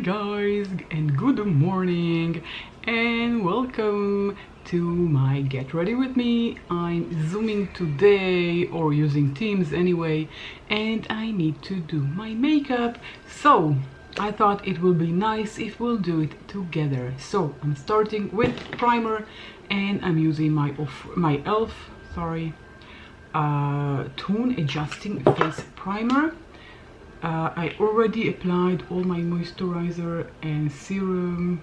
guys, and good morning, and welcome to my Get Ready With Me. I'm zooming today, or using Teams anyway, and I need to do my makeup, so I thought it would be nice if we'll do it together. So I'm starting with primer, and I'm using my e.l.f. Tone Adjusting Face Primer. I already applied all my moisturizer and serum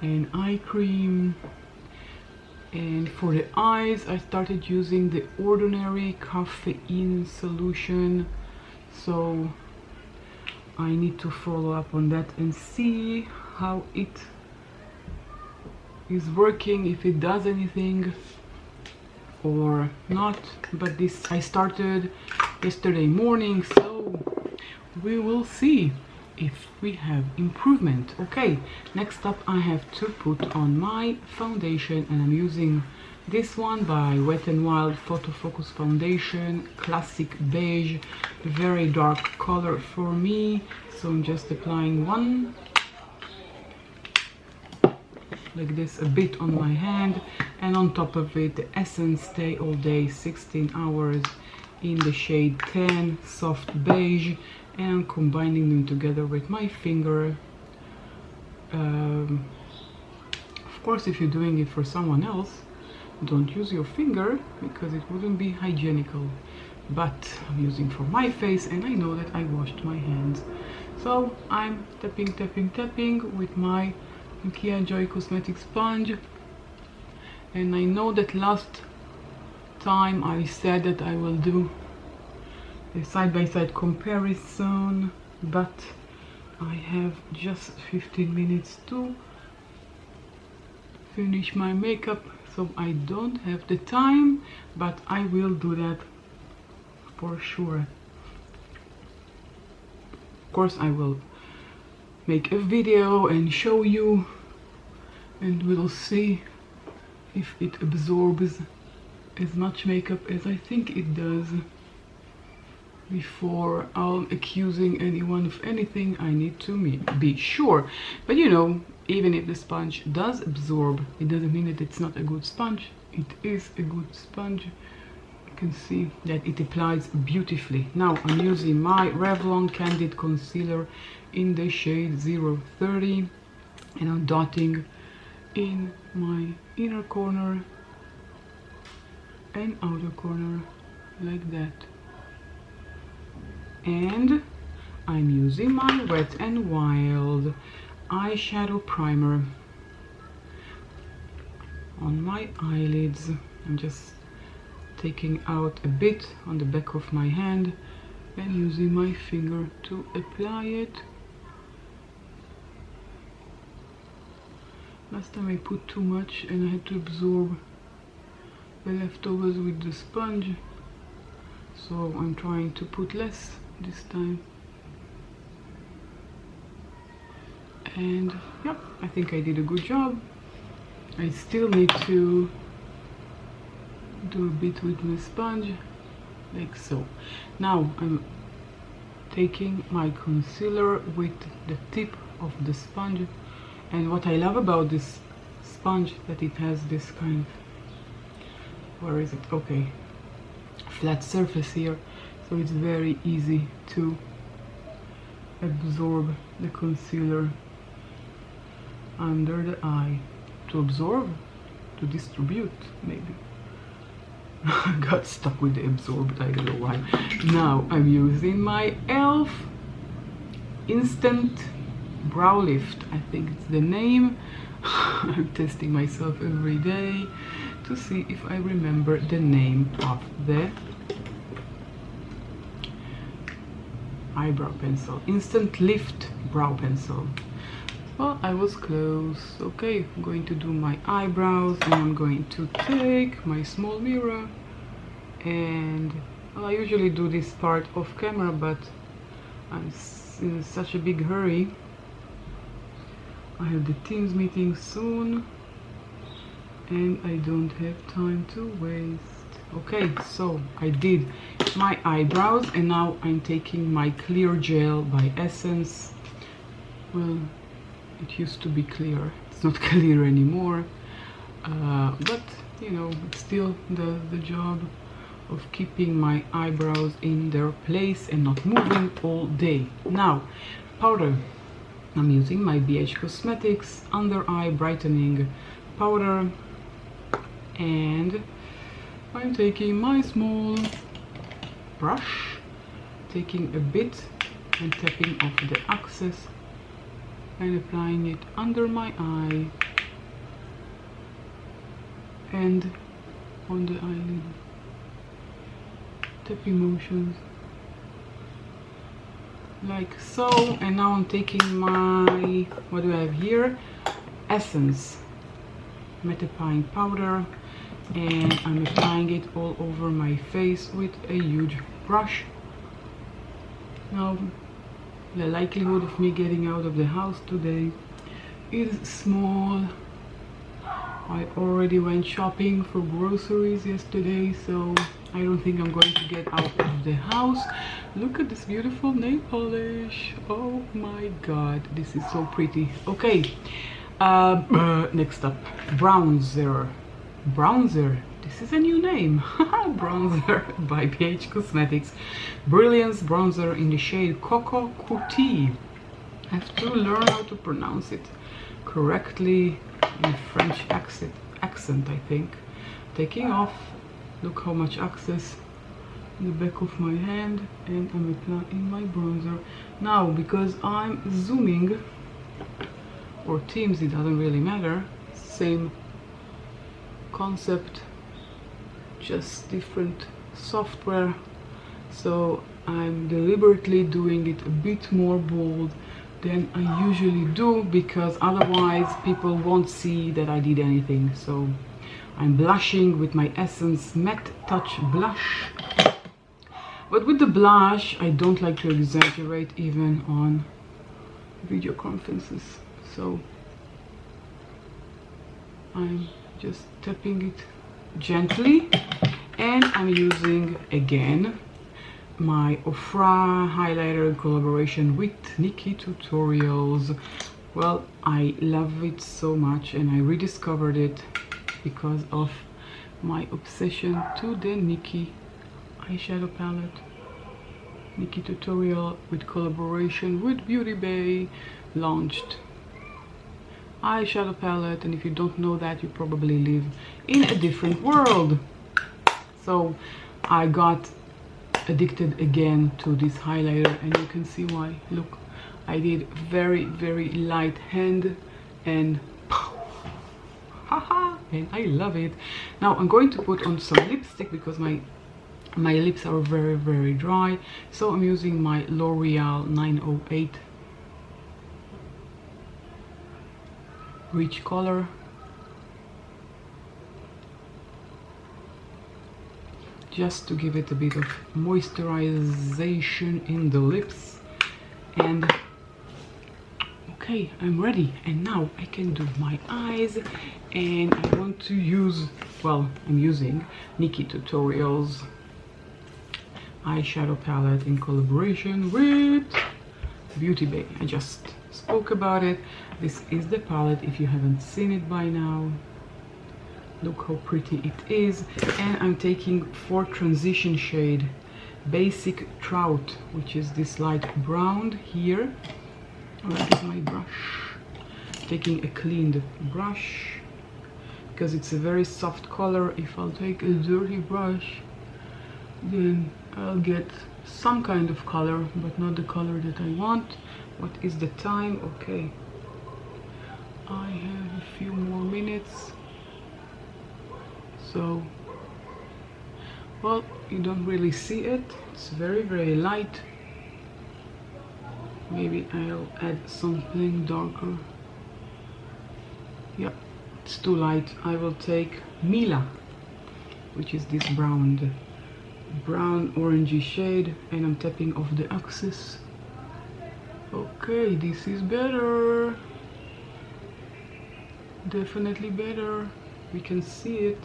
and eye cream, and for the eyes I started using the Ordinary Caffeine Solution, so I need to follow up on that and see how it is working, if it does anything or not. But this I started yesterday morning, so we will see if we have improvement. Okay, next up I have to put on my foundation, and I'm using this one by Wet n Wild Photo Focus Foundation, Classic Beige, very dark color for me. So I'm just applying one like this, a bit on my hand, and on top of it the Essence Stay All Day 16 Hours in the shade 10 Soft Beige, and I'm combining them together with my finger. Of course, if you're doing it for someone else, don't use your finger because it wouldn't be hygienical, but I'm using for my face, and I know that I washed my hands. So I'm tapping with my Nikkia Joy Cosmetic sponge, and I know that last time I said that I will do a side-by-side comparison, but I have just 15 minutes to finish my makeup, so I don't have the time, but I will do that for sure. Of course, I will make a video and show you, and we'll see if it absorbs as much makeup as I think it does. Before I'm accusing anyone of anything, I need to be sure. But you know, even if the sponge does absorb, it doesn't mean that it's not a good sponge. It is a good sponge. You can see that it applies beautifully. Now I'm using my Revlon Candid Concealer in the shade 030, and I'm dotting in my inner corner and outer corner like that. And I'm using my Wet n Wild eyeshadow primer on my eyelids. I'm just taking out a bit on the back of my hand and using my finger to apply it. Last time I put too much and I had to absorb the leftovers with the sponge, so I'm trying to put less this time. And yep, I think I did a good job. I still need to do a bit with my sponge, like so. Now I'm taking my concealer with the tip of the sponge, and what I love about this sponge that it has this kind of, where is it? Okay, flat surface here, so it's very easy to absorb the concealer under the eye. To absorb, to distribute, maybe. Got stuck with the absorbed, I don't know why. Now I'm using my e.l.f. Instant Brow Lift, I think it's the name. I'm testing myself every day to see if I remember the name of the eyebrow pencil. Instant Lift Brow Pencil. Well, I was close. Okay, I'm going to do my eyebrows, and I'm going to take my small mirror, and well, I usually do this part off camera, but I'm in such a big hurry. I have the Teams meeting soon, and I don't have time to waste. Okay, so I did my eyebrows, and now I'm taking my clear gel by Essence well, it used to be clear. It's not clear anymore, but you know, it still does the job of keeping my eyebrows in their place and not moving all day. Now, powder. I'm using my BH Cosmetics Under Eye Brightening Powder, and I'm taking my small brush, taking a bit and tapping off the excess and applying it under my eye and on the eyelid. Tapping motions like so. And now I'm taking my, what do I have here? Essence mattifying powder, and I'm applying it all over my face with a huge brush. Now, the likelihood of me getting out of the house today is small. I already went shopping for groceries yesterday, so I don't think I'm going to get out of the house. Look at this beautiful nail polish. Oh my god, this is so pretty. Okay, next up, bronzer. Bronzer, this is a new name. Bronzer by BH Cosmetics. Brilliance bronzer in the shade Coco Cutie. I have to learn how to pronounce it correctly in French accent, I think. Taking off, look how much excess in the back of my hand, and I'm applying my bronzer. Now, because I'm zooming, or Teams, it doesn't really matter, same concept, just different software, so I'm deliberately doing it a bit more bold than I usually do, because otherwise people won't see that I did anything. So I'm blushing with my Essence Matte Touch Blush, but with the blush I don't like to exaggerate even on video conferences, so I'm just tapping it gently. And I'm using again my Ofra highlighter in collaboration with NIKKIETUTORIALS. Well, I love it so much, and I rediscovered it because of my obsession to the Nikki eyeshadow palette. NIKKIETUTORIAL, with collaboration with Beauty Bay, launched eyeshadow palette, and if you don't know that, you probably live in a different world. So I got addicted again to this highlighter, and you can see why. Look, I did very light hand, and haha, and I love it. Now I'm going to put on some lipstick because my lips are very dry, so I'm using my L'Oreal 908 Rich Color. Just to give it a bit of moisturization in the lips. And okay, I'm ready, and now I can do my eyes, and I want to use, well, I'm using NIKKIETUTORIALS eyeshadow palette in collaboration with Beauty Bay. I just spoke about it. This is the palette if you haven't seen it by now. Look how pretty it is. And I'm taking for transition shade Basic Trout, which is this light brown here. Where is my brush? Taking a cleaned brush because it's a very soft color. If I'll take a dirty brush, then I'll get some kind of color, but not the color that I want. What is the time? Okay, I have a few more minutes. So, well, you don't really see it. It's very light. Maybe I'll add something darker. Yep, it's too light. I will take Mila, which is this brown orangey shade, and I'm tapping off the excess. Okay, this is better. Definitely better. We can see it.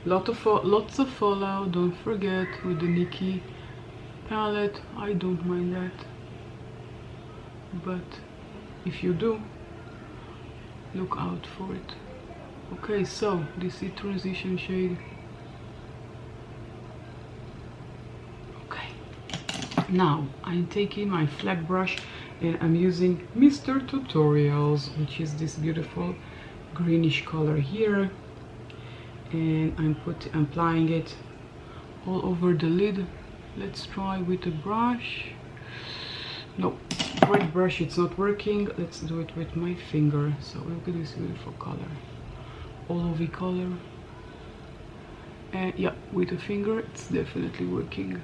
Lots of fallout, don't forget, with the Nikki palette. I don't mind that, but If you do, look out for it. Okay, so this is transition shade. Okay, now I'm taking my flat brush and I'm using Mr. Tutorials, which is this beautiful greenish color here, and I'm applying it all over the lid. Let's try with a brush. No, red brush, it's not working. Let's do it with my finger. So look at this beautiful color, olivey color, and yeah, with a finger it's definitely working.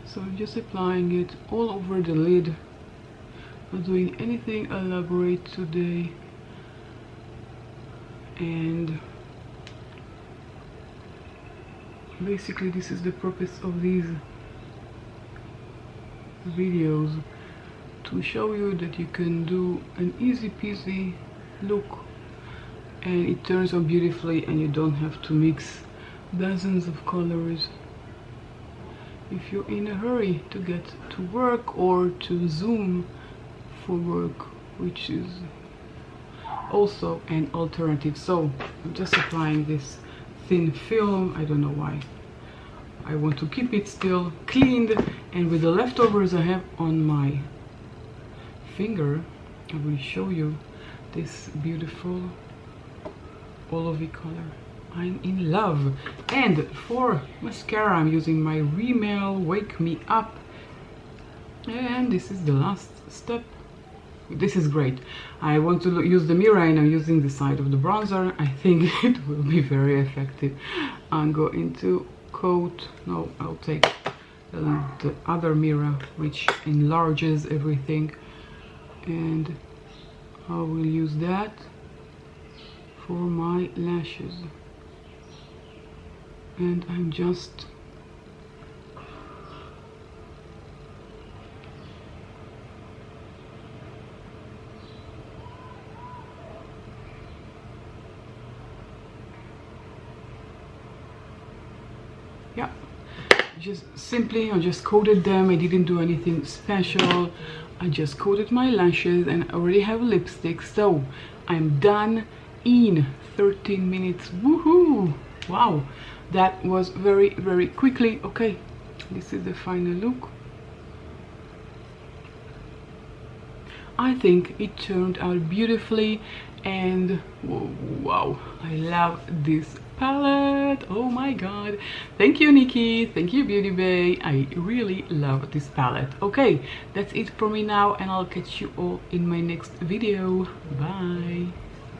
So I'm just applying it all over the lid, not doing anything elaborate today. And basically this is the purpose of these videos, to show you that you can do an easy peasy look and it turns out beautifully, and you don't have to mix dozens of colors if you're in a hurry to get to work or to Zoom for work, which is also an alternative. So I'm just applying this thin film. I don't know why. I want to keep it still cleaned, and with the leftovers I have on my finger, I will show you this beautiful olivey color. I'm in love. And for mascara I'm using my Rimmel Wake Me Up, and this is the last step. This is great. I want to use the mirror and I'm using the side of the bronzer. I think it will be very effective. I'm going to coat, no, I'll take the other mirror which enlarges everything, and I will use that for my lashes. And I'm just yeah, just simply I just coated them. I didn't do anything special. I just coated my lashes and I already have lipstick, so I'm done in 13 minutes. Woohoo! Wow, that was very quickly. Okay, this is the final look. I think it turned out beautifully, and wow, I love this palette. Oh my god, thank you Nikki, thank you Beauty Bay. I really love this palette. Okay, that's it for me now, and I'll catch you all in my next video. Bye.